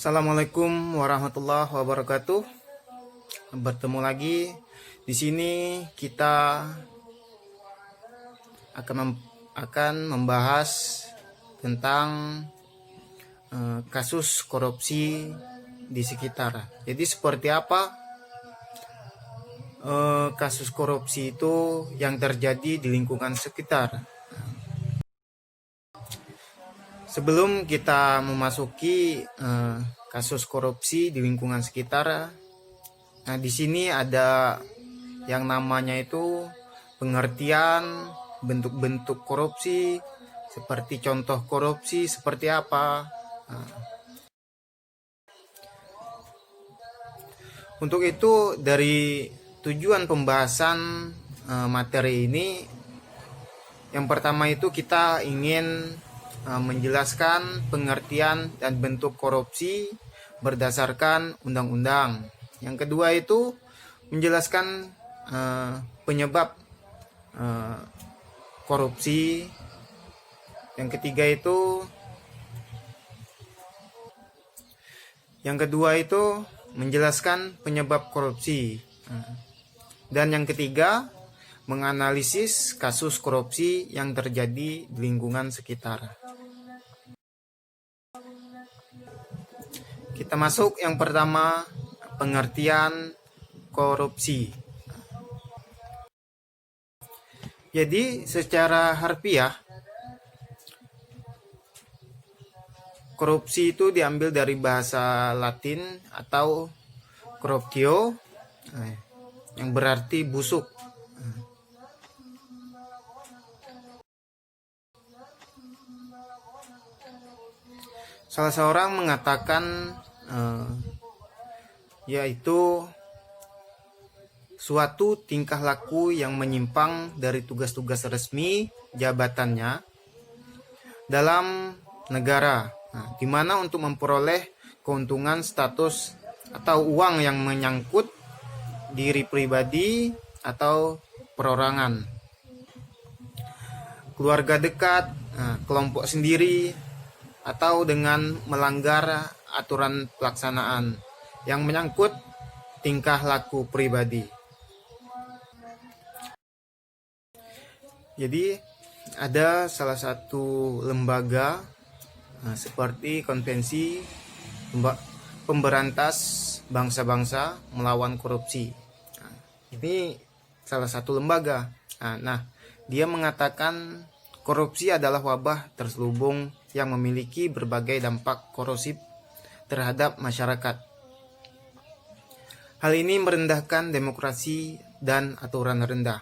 Assalamualaikum warahmatullahi wabarakatuh. Bertemu lagi di sini kita akan membahas tentang kasus korupsi di sekitar. Jadi seperti apa kasus korupsi itu yang terjadi di lingkungan sekitar. Sebelum kita memasuki kasus korupsi di lingkungan sekitar, nah di sini ada yang namanya itu pengertian bentuk-bentuk korupsi, seperti contoh korupsi seperti apa. Untuk itu dari tujuan pembahasan materi ini, yang pertama itu kita ingin menjelaskan pengertian dan bentuk korupsi berdasarkan undang-undang. Yang kedua itu menjelaskan penyebab korupsi. Yang kedua itu menjelaskan penyebab korupsi. Dan yang ketiga, menganalisis kasus korupsi yang terjadi di lingkungan sekitar. Kita masuk yang pertama, pengertian korupsi. Jadi secara harfiah, korupsi itu diambil dari bahasa Latin atau corruptio, yang berarti busuk. Salah seorang mengatakan yaitu suatu tingkah laku yang menyimpang dari tugas-tugas resmi jabatannya dalam negara, di mana untuk memperoleh keuntungan status atau uang yang menyangkut diri pribadi atau perorangan, keluarga dekat, kelompok sendiri, atau dengan melanggar aturan pelaksanaan yang menyangkut tingkah laku pribadi. Jadi ada salah satu lembaga seperti Konvensi Pemberantas Bangsa-Bangsa Melawan Korupsi. Ini salah satu lembaga. Nah, dia mengatakan korupsi adalah wabah terselubung yang memiliki berbagai dampak korosif terhadap masyarakat. Hal ini merendahkan demokrasi dan aturan rendah,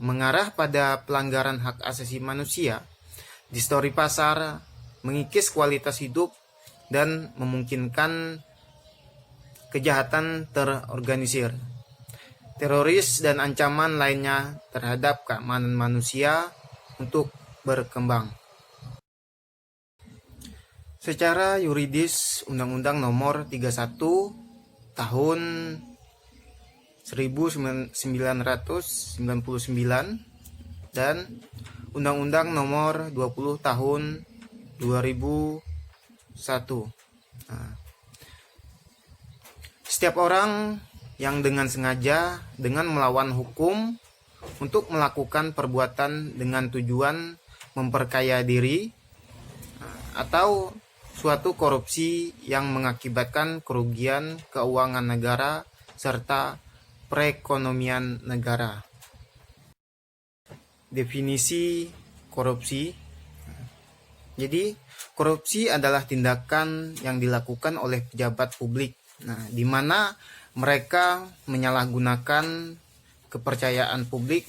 mengarah pada pelanggaran hak asasi manusia, distorsi pasar, mengikis kualitas hidup, dan memungkinkan kejahatan terorganisir, teroris, dan ancaman lainnya terhadap keamanan manusia untuk berkembang. Secara yuridis, Undang-Undang Nomor 31 Tahun 1999 dan Undang-Undang Nomor 20 Tahun 2001. Setiap orang yang dengan sengaja dengan melawan hukum untuk melakukan perbuatan dengan tujuan memperkaya diri atau suatu korupsi yang mengakibatkan kerugian keuangan negara serta perekonomian negara. Definisi korupsi. Jadi, korupsi adalah tindakan yang dilakukan oleh pejabat publik, di mana mereka menyalahgunakan kepercayaan publik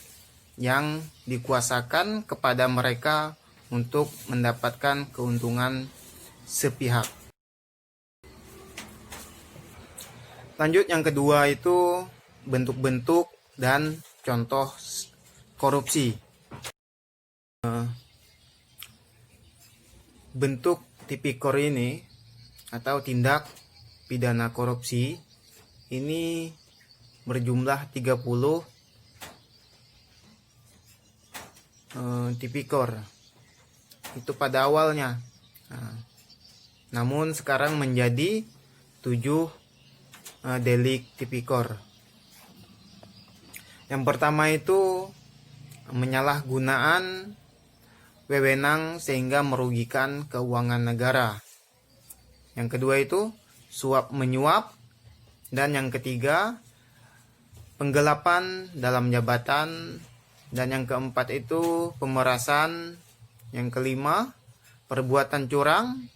yang dikuasakan kepada mereka untuk mendapatkan keuntungan sepihak. Lanjut, yang kedua itu bentuk-bentuk dan contoh korupsi. Bentuk tipikor ini atau tindak pidana korupsi ini berjumlah 30 tipikor itu pada awalnya. Namun sekarang menjadi 7 delik tipikor. Yang pertama itu menyalahgunaan wewenang sehingga merugikan keuangan negara. Yang kedua itu suap menyuap. Dan yang ketiga penggelapan dalam jabatan. Dan yang keempat itu pemerasan. Yang kelima perbuatan curang.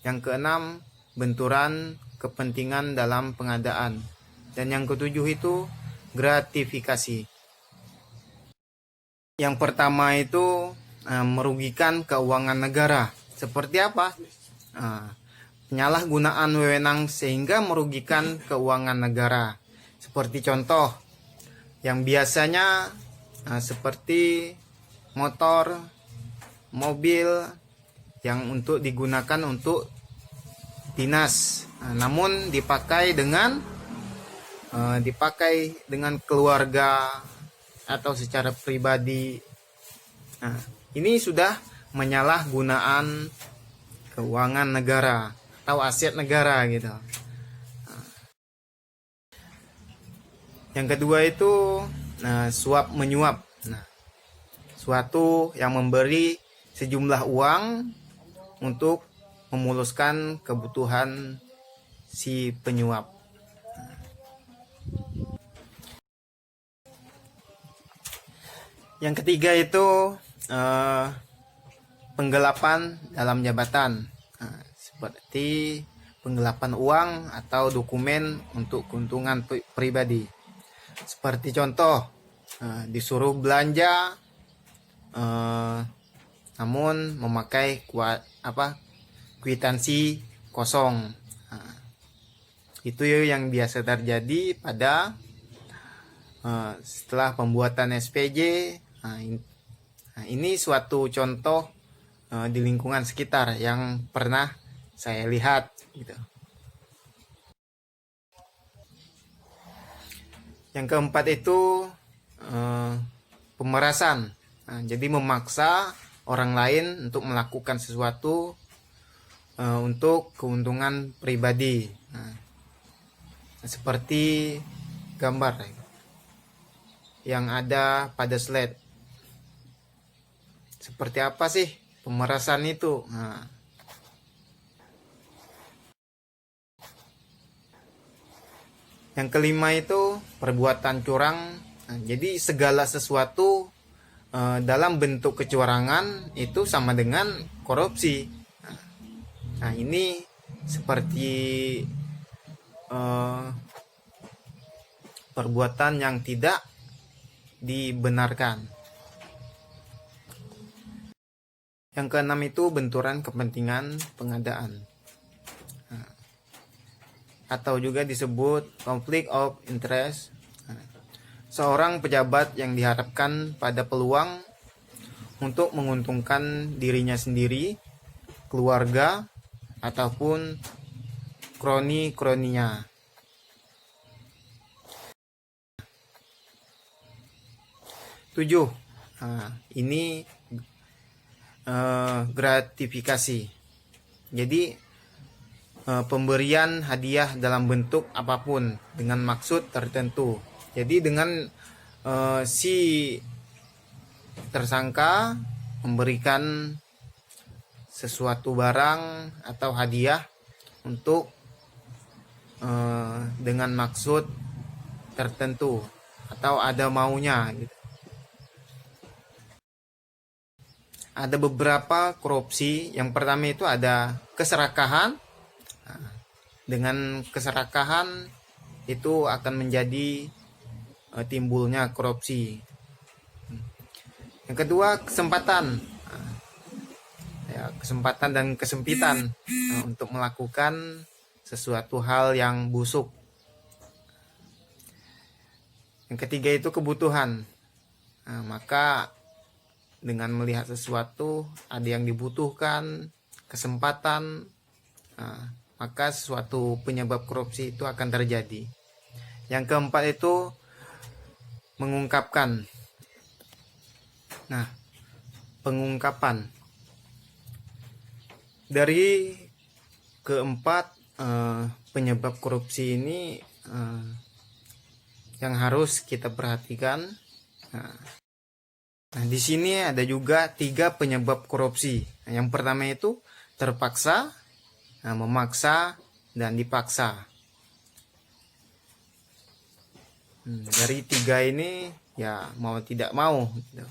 Yang keenam benturan kepentingan dalam pengadaan. Dan yang ketujuh itu gratifikasi. Yang pertama itu merugikan keuangan negara. Seperti apa? Penyalahgunaan wewenang sehingga merugikan keuangan negara. Seperti contoh yang biasanya seperti motor, mobil yang untuk digunakan untuk dinas, namun dipakai dengan keluarga atau secara pribadi. Nah, ini sudah menyalahgunaan keuangan negara atau aset negara gitu. Yang kedua itu suap menyuap. Suatu yang memberi sejumlah uang untuk memuluskan kebutuhan si penyuap. Yang ketiga itu penggelapan dalam jabatan, seperti penggelapan uang atau dokumen untuk keuntungan pribadi. Seperti contoh disuruh belanja namun memakai kwitansi kosong. Itu yang biasa terjadi pada setelah pembuatan SPJ. Ini suatu contoh di lingkungan sekitar yang pernah saya lihat gitu. Yang keempat itu pemerasan. Jadi memaksa orang lain untuk melakukan sesuatu untuk keuntungan pribadi. Seperti gambar yang ada pada slide. Seperti apa sih pemerasan itu? Yang kelima itu perbuatan curang. Jadi segala sesuatu dalam bentuk kecurangan itu sama dengan korupsi. Nah, ini seperti perbuatan yang tidak dibenarkan. Yang keenam itu benturan kepentingan pengadaan, atau juga disebut conflict of interest. Seorang pejabat yang diharapkan pada peluang untuk menguntungkan dirinya sendiri, keluarga, ataupun kroni-kroninya. Tujuh, ini gratifikasi. Jadi pemberian hadiah dalam bentuk apapun dengan maksud tertentu. Jadi dengan si tersangka memberikan sesuatu barang atau hadiah untuk dengan maksud tertentu atau ada maunya gitu. Ada beberapa korupsi. Yang pertama itu ada keserakahan. Dengan keserakahan itu akan menjadi timbulnya korupsi. Yang kedua kesempatan. Kesempatan dan kesempitan untuk melakukan sesuatu hal yang busuk. Yang ketiga itu kebutuhan. Maka dengan melihat sesuatu ada yang dibutuhkan, kesempatan, maka suatu penyebab korupsi itu akan terjadi. Yang keempat itu mengungkapkan. Nah, pengungkapan dari keempat penyebab korupsi ini yang harus kita perhatikan. Nah, di sini ada juga 3 penyebab korupsi. Nah, yang pertama itu terpaksa, memaksa, dan dipaksa. Dari 3 ini ya mau tidak mau gitu.